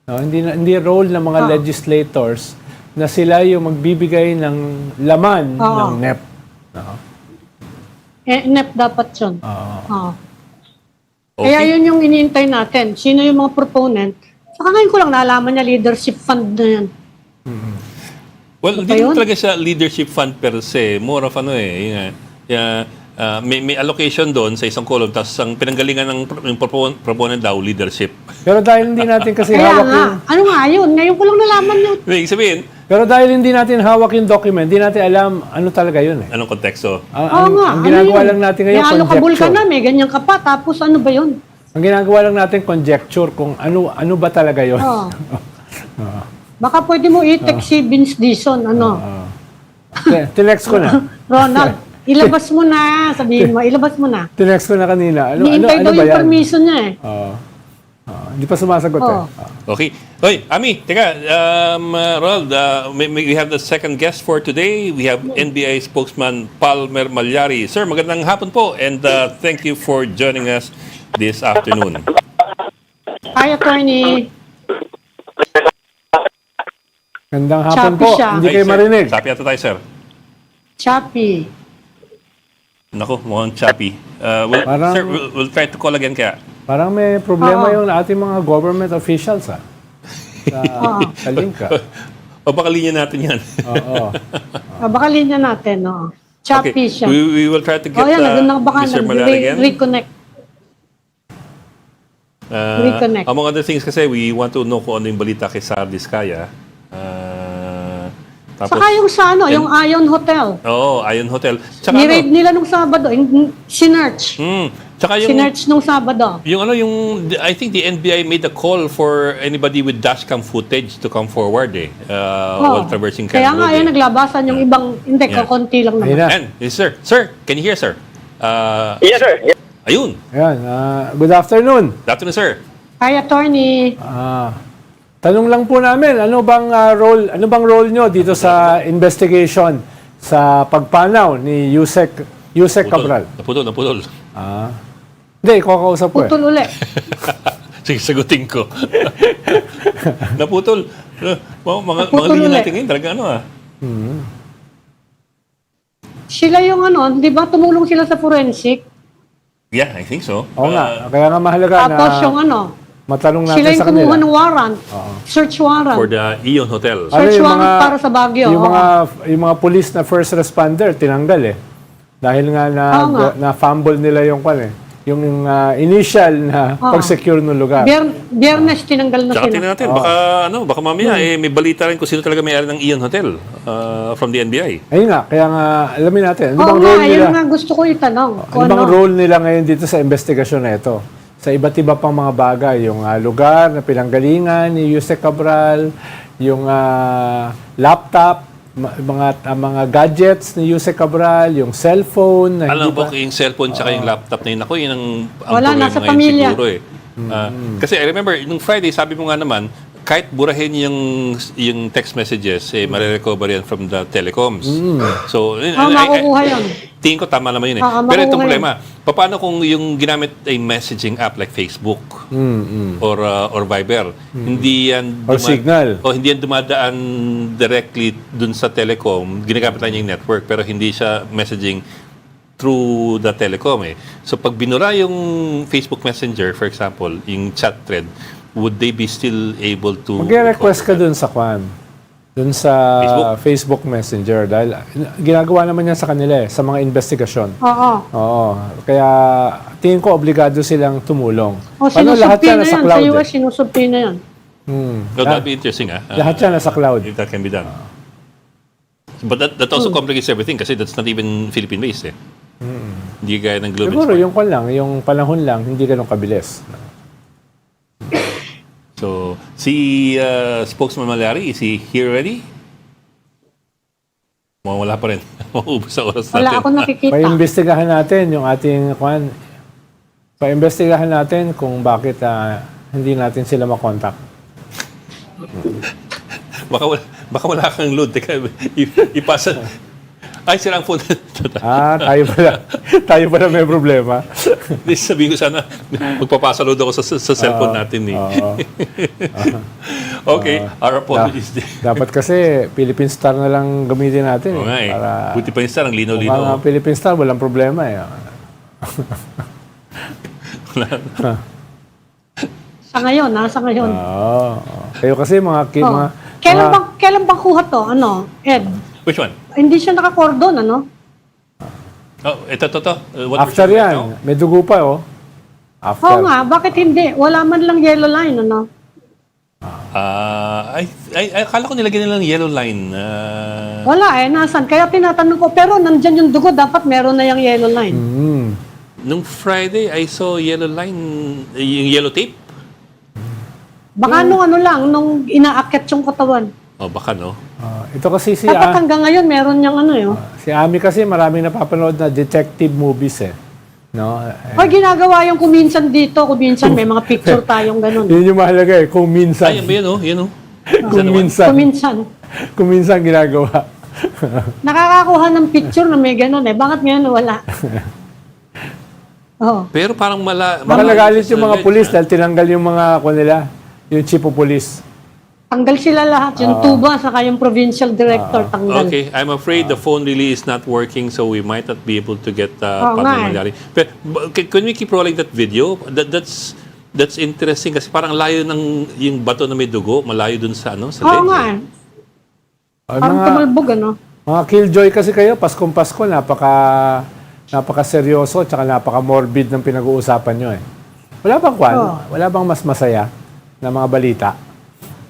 No, hindi role ng mga legislators na sila yung magbibigay ng laman ng NEP. NEP dapat yun. Okay. Kaya yun yung iniintay natin. Sino yung mga proponent? Saka ngayon ko lang nalaman niya leadership fund na yan. Well, hindi naman talaga siya leadership fund per se. More of may allocation doon sa isang column, tapos ang pinanggalingan ng proponent daw, leadership. Pero dahil hindi natin kasi Kaya hawak nga, ano nga yun? Ngayon ko lang nalaman yun. Ibig sabihin, pero dahil hindi natin hawak yung document, hindi natin alam ano talaga yun anong konteksto? Ang ginagawa lang natin ngayon, may allocable ka conjecture. na, may ganyan ka pa, tapos ano ba yun? Ang ginagawa lang natin, conjecture kung ano ba talaga yun. Baka pwede mo i-text si Vince Dison, Tinext ko na. Ronald, ilabas mo na, sabihin mo, ilabas mo na. Tinext ko na kanina. Niintay daw ba yung yan? permission niya Hindi pa sumasagot Okay. Hoy, Ami, teka, Ronald, we have the second guest for today. We have NBI spokesman Palmer Malyari. Sir, magandang hapon po and thank you for joining us this afternoon. Hi, attorney. Gandang hapon Choppy po. siya. Hindi kayo marinig. Choppy ata tayo, sir. Choppy. Naku, mukhang choppy. Parang- Sir, we'll try to call again kaya. Parang may problema yung ating mga government officials sa link O baka linya natin yan. Oo. Baka linya natin, Choppy siya. We will try to get baka Mr. Malyari again. reconnect. Reconnect. Among other things kasi, we want to know kung ano yung balita kay Sar Diskaya. Tapos, Saka yung sa ano, yung Ion Hotel. Oo, Ion Hotel. Tsaka Ni-raid nila nung Sabado. Sinerch. Tsaka yung, Sinerch nung Sabado. I think the NBI made a call for anybody with dashcam footage to come forward while traversing Kaya Cannon nga, Road. yan, naglabasan yung ibang, hindi, Yeah. kakunti lang Ayun naman. na. And, yes, sir. Sir, can you hear, sir? Yes, sir. Yes. Ayun. Ayan, good afternoon. Good afternoon, sir. Hi, attorney. Tanong lang po namin, ano bang role nyo dito sa investigation sa pagpanaw ni Yusek Cabral? Naputol. Hindi, kakausap ko eh. Putol uli. Sige, sagutin ko. Naputol. Mga Naputol linya ulit. natin ngayon, talaga Sila yung ano, di ba tumulong sila sa forensic? Yeah, I think so. Oo nga, kaya nga mahalaga Tapos na yung ano, matanong sila natin yung sa kanila. kumuha ng warrant. Search warrant. For the Ion Hotel. Search warrant para sa Baguio. Yung mga police na first responder, tinanggal eh. Dahil nga Oo nga. na-fumble nila yung yung initial na pag-secure ng lugar. Biyernes tinanggal na Tsaka sila. tingnan natin, baka mamaya may balita rin kung sino talaga may-ari ng Ion Hotel from the NBI. Ayun nga, kaya nga alamin natin. Ano Oo bang nga, role nila? yun nga gusto ko itanong. Ano bang role nila ngayon dito sa investigasyon na ito? Sa iba't iba pang mga bagay, yung lugar na pinanggalingan ni Yusek Cabral, yung laptop, mga gadgets ni Yusek Cabral, yung cellphone. Na Alam hindi mo ba- ba yung cellphone tsaka yung laptop na yun? Ako, yun ang Wala, problema nasa ngayon pamilya. siguro eh. Kasi I remember, nung Friday, sabi mo nga naman, kahit burahin yung text messages, marirecover yan from the telecoms. So, Makukuha yun. tingin ko tama naman yun eh. Pero Makukuha itong yun. problema, paano kung yung ginamit ay messaging app like Facebook or Viber, hindi yan Or Signal. o hindi yan dumadaan directly dun sa telecom, ginagamit lang yung network pero hindi siya messaging through the telecom eh. So pag binura yung Facebook Messenger, for example, yung chat thread, would they be still able to... Mag-request ka dun sa dun sa Facebook Messenger dahil ginagawa naman yan sa kanila sa mga investigasyon. Oo. Oo. Kaya tingin ko obligado silang tumulong. O lahat sinusubpina yan nasa yan. cloud? Sa US, sinusubpina yan. No, that'd be interesting Lahat yan nasa cloud. if that can be done. But that also complicates everything kasi that's not even Philippine-based eh. Hindi gaya ng Globe. Siguro yung panahon lang, hindi ganun kabilis. So, si spokesman Malyari, is he here already? Wala pa rin. Maubos sa oras natin. Wala ako nakikita. Paimbestigahan natin yung ating paimbestigahan natin kung bakit hindi natin sila makontak. Baka wala kang load. Teka, ipasa. Ay, sila ang phone. Tayo pala may problema. Sabihin ko sana, magpapasa load ako sa cellphone natin. Okay, our apologies. Dapat kasi Philippine Star na lang gamitin natin. Oo nga eh. Buti pa yung star, ang Mga linaw-linaw. Philippine Star, walang problema eh. Sa ngayon, sa ngayon. Kayo kasi mga Kailan bang kuha to? Ano, Ed? Which one? Hindi siya nakakordon, ano? Oh, ito. What after we're showing yan, right now? may dugo pa Oo After. nga, bakit hindi? Wala man lang yellow line, ano? Akala ko nilagyan nilang yellow line. Wala nasan? Kaya tinatanong ko, pero nandyan yung dugo, dapat meron na yung yellow line. Nung Friday, I saw yellow line, yung yellow tape. Baka nung nung inaakit yung katawan. Oh, baka no. Ito kasi Dapat hanggang ngayon, meron niyang si Ami kasi maraming napapanood na detective movies eh. No? Ay, ginagawa yung kuminsan dito, kuminsan may mga picture tayong ganun. Yun yung mahalaga eh. Kung minsan. Ay, yan oh. Kuminsan. Kung minsan ginagawa. Nakakakuha ng picture na may ganun eh. Bakit ngayon wala? Oh. Pero parang Baka nagalit yung mga pulis dahil tinanggal yung mga nila, yung chief of police. Tanggal sila lahat. Yung tuba, saka yung provincial director, tanggal. Okay, I'm afraid the phone really is not working, so we might not be able to get Padre nga eh. Malyari. But can we keep rolling that video? That's interesting kasi parang layo ng yung bato na may dugo, malayo dun sa sa Oo ledge. nga eh. Parang tumalbog, Mga killjoy kasi kayo, Paskong-Pasko, napaka-seryoso at napaka-morbid ng pinag-uusapan nyo eh. Wala bang Wala bang mas masaya na mga balita?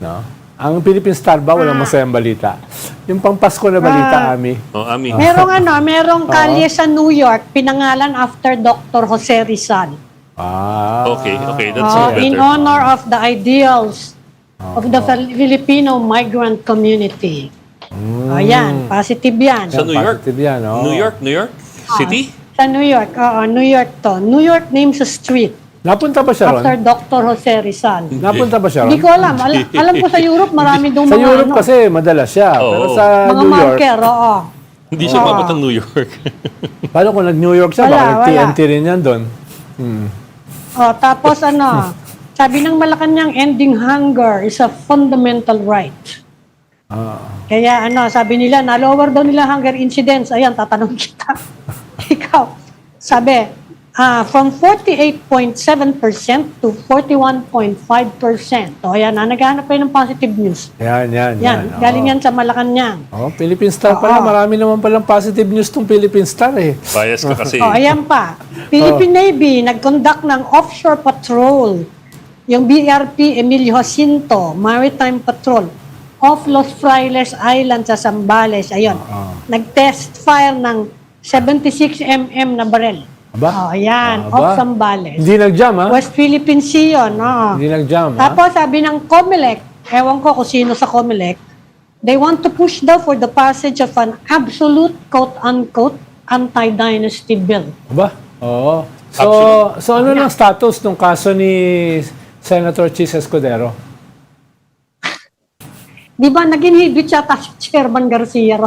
No? Ang Philippine Star ba walang masayang balita? Yung pang-Pasko na balita, Ami. Oh, Ami. Merong kalye sa New York, pinangalan after Dr. Jose Rizal. Okay, that's In better. honor of the ideals of the Filipino migrant community. Ayan, positive yan. Sa New York? Positive yan, oh. New York City? Sa New York, New York to. New York names a street Napunta ba siya ron? after Dr. Jose Rizal. Napunta ba siya ron? Hindi ko alam. Alam ko sa Europe, marami doon Sa mga Europe kasi madalas siya. Oo. Pero sa mga New York, marker, oo. Hindi siya umabot ng New York. paano kung nag-New York siya, Wala, baka wala. nag-TNT rin yan doon. Tapos sabi ng Malacanang, ending hunger is a fundamental right. Kaya sabi nila, na-lower daw nila hunger incidence. Ayan, tatanong kita. Ikaw, sabi, from 48.7% to 41.5%. O ayan, naghahanap kayo ng positive news. Yan. Galing yan sa Malacanang. Philippine Star pala. Marami naman palang positive news tong Philippine Star eh. Bias ka kasi. Ayan pa. Philippine Navy, nag-conduct ng offshore patrol. Yung BRP Emilio Jacinto, Maritime Patrol, off Los Frailes Island sa Zambales. Ayun. Nag-test fire ng 76 mm na barel. Aba? Ayan. Aba? Off Zambales. Hindi nag-jam, ha? West Philippine Sea yun. Hindi nag-jam, ha? Tapos sabi ng COMELEC, ewan ko kung sino sa COMELEC, they want to push daw for the passage of an absolute, quote-unquote, anti-dynasty bill. Aba? Oo. So ano nang status ng kaso ni Senator Chis Escudero? Di ba, nag-inhibit siya si Chairman Garcia?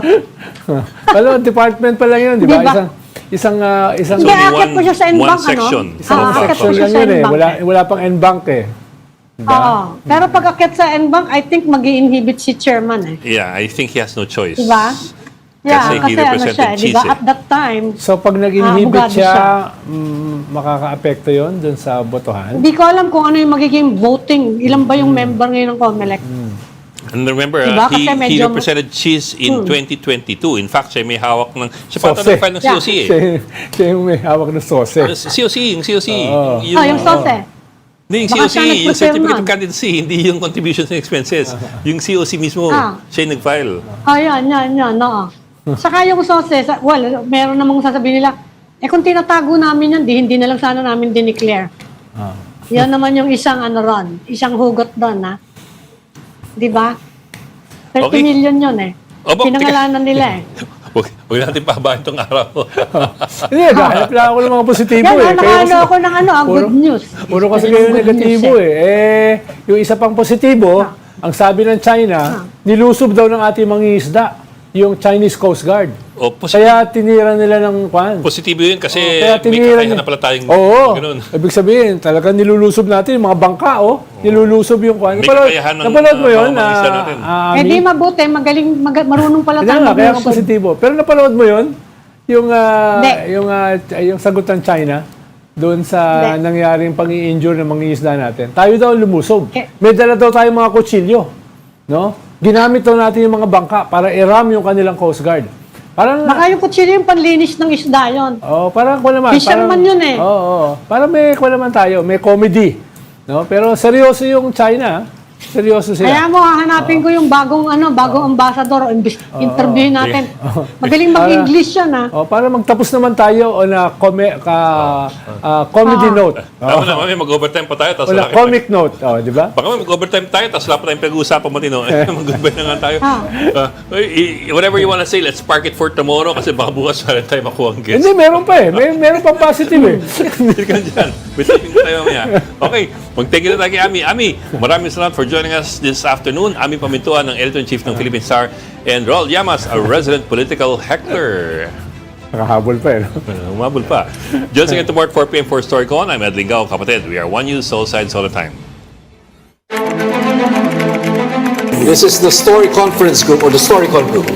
Palo, department pa lang yun, di ba? Di ba? Isang Hindi, aakyat po siya sa one NBank, section. Aakyat po section siya lang sa yun eh. NBank. Wala pang NBank eh. Diba? Oo. Pero pag aakyat sa NBank, I think mag-i-inhibit si Chairman eh. Yeah, I think he has no choice. Diba? Kasi he represented diba? Chis, At that time, So pag nag-inhibit abogado siya, siya. makaka-apekto yun dun sa botohan? hindi ko alam kung ano yung magiging voting. Ilan ba yung member ngayon ng COMELEC? And remember, Diba? he Kasi medyo- represented Chis in 2022. In fact, siya may hawak ng... Siya pa Sose. file ng Yeah. COC eh. Siya yung may hawak ng sose. Yung COC. Yung SOSE. Hindi, yung Baka COC, siya yung nag-prepare Certificate of nun. Candidacy, hindi yung contributions and expenses. Yung COC mismo, siya yung nag-file. Yan. Saka yung SOSE, meron namang sasabihin nila, kung tinatago namin yan, hindi na lang sana namin dineclare. Yan naman yung isang isang hugot doon, ha? Di ba? 30 Okay. million yun eh. Opo, Pinangalanan nila eh. Huwag natin pahabahin itong araw. Hindi, hanap lang ako ng mga positibo eh. Yan, nakano ako ng good news. Puro kasi kayo negatibo eh. Yung isa pang positibo, ang sabi ng China, nilusob daw ng ating mangingisda, yung Chinese Coast Guard. O, Kaya tinira nila ng kwan. positibo yun kasi Kaya may tinira kakayahan na pala tayong ganun. Ibig sabihin, talagang nilulusob natin yung mga bangka, nilulusob yung kwan. May kakayahan ng Napanood mo yun? mga isda natin. Di mabuti, marunong pala Kaya tayo nga, kaya nga maglusog. positibo. Pero napanood mo yun? Yung, Hindi. yung sagot ng China doon sa nangyaring pang-i-injure ng mga isda natin. Tayo daw lumusob. May dala daw tayong mga kutsilyo. No? Ginamit daw natin yung mga bangka para i-ram yung kanilang Coast Guard. Parang, Baka yung kutsilyo yung panlinis ng isda yun. parang ko naman. Fisherman yun eh. Oo. Parang may ko naman tayo, may comedy. No? Pero seryoso yung China. Seryoso sila. Kaya mo, hahanapin ko yung bagong ambassador. Interviewin natin. Magaling mag-English yan, ha? Para magtapos naman tayo on a comedy note. Tama na, may mag-overtime pa tayo. Tapos On a comic note. Di ba? Baka may mag-overtime tayo, tapos wala pa tayong pag-uusapan matino. Mag-goodbye na nga tayo. Whatever you wanna say, let's park it for tomorrow kasi baka bukas wala tayo makuha ang guest. Hindi, meron pa eh. Meron pang positive eh. Hindi ka dyan. Waiting tayo mamaya. Okay, mag-thank you na tayo kay Ami. Ami, maraming salamat for joining us this afternoon. Ami Pamintuan, ng Editor-in-Chief ng Philippine Star, and Raul Llamas, a resident political heckler. Nakahabol pa eh. Umabol pa. Just again tomorrow at 4 p.m. for Storycon. I'm Ed Lingao, kapatid. We are One News, all sides, all the time. This is the Story Conference Group or the Storycon Group.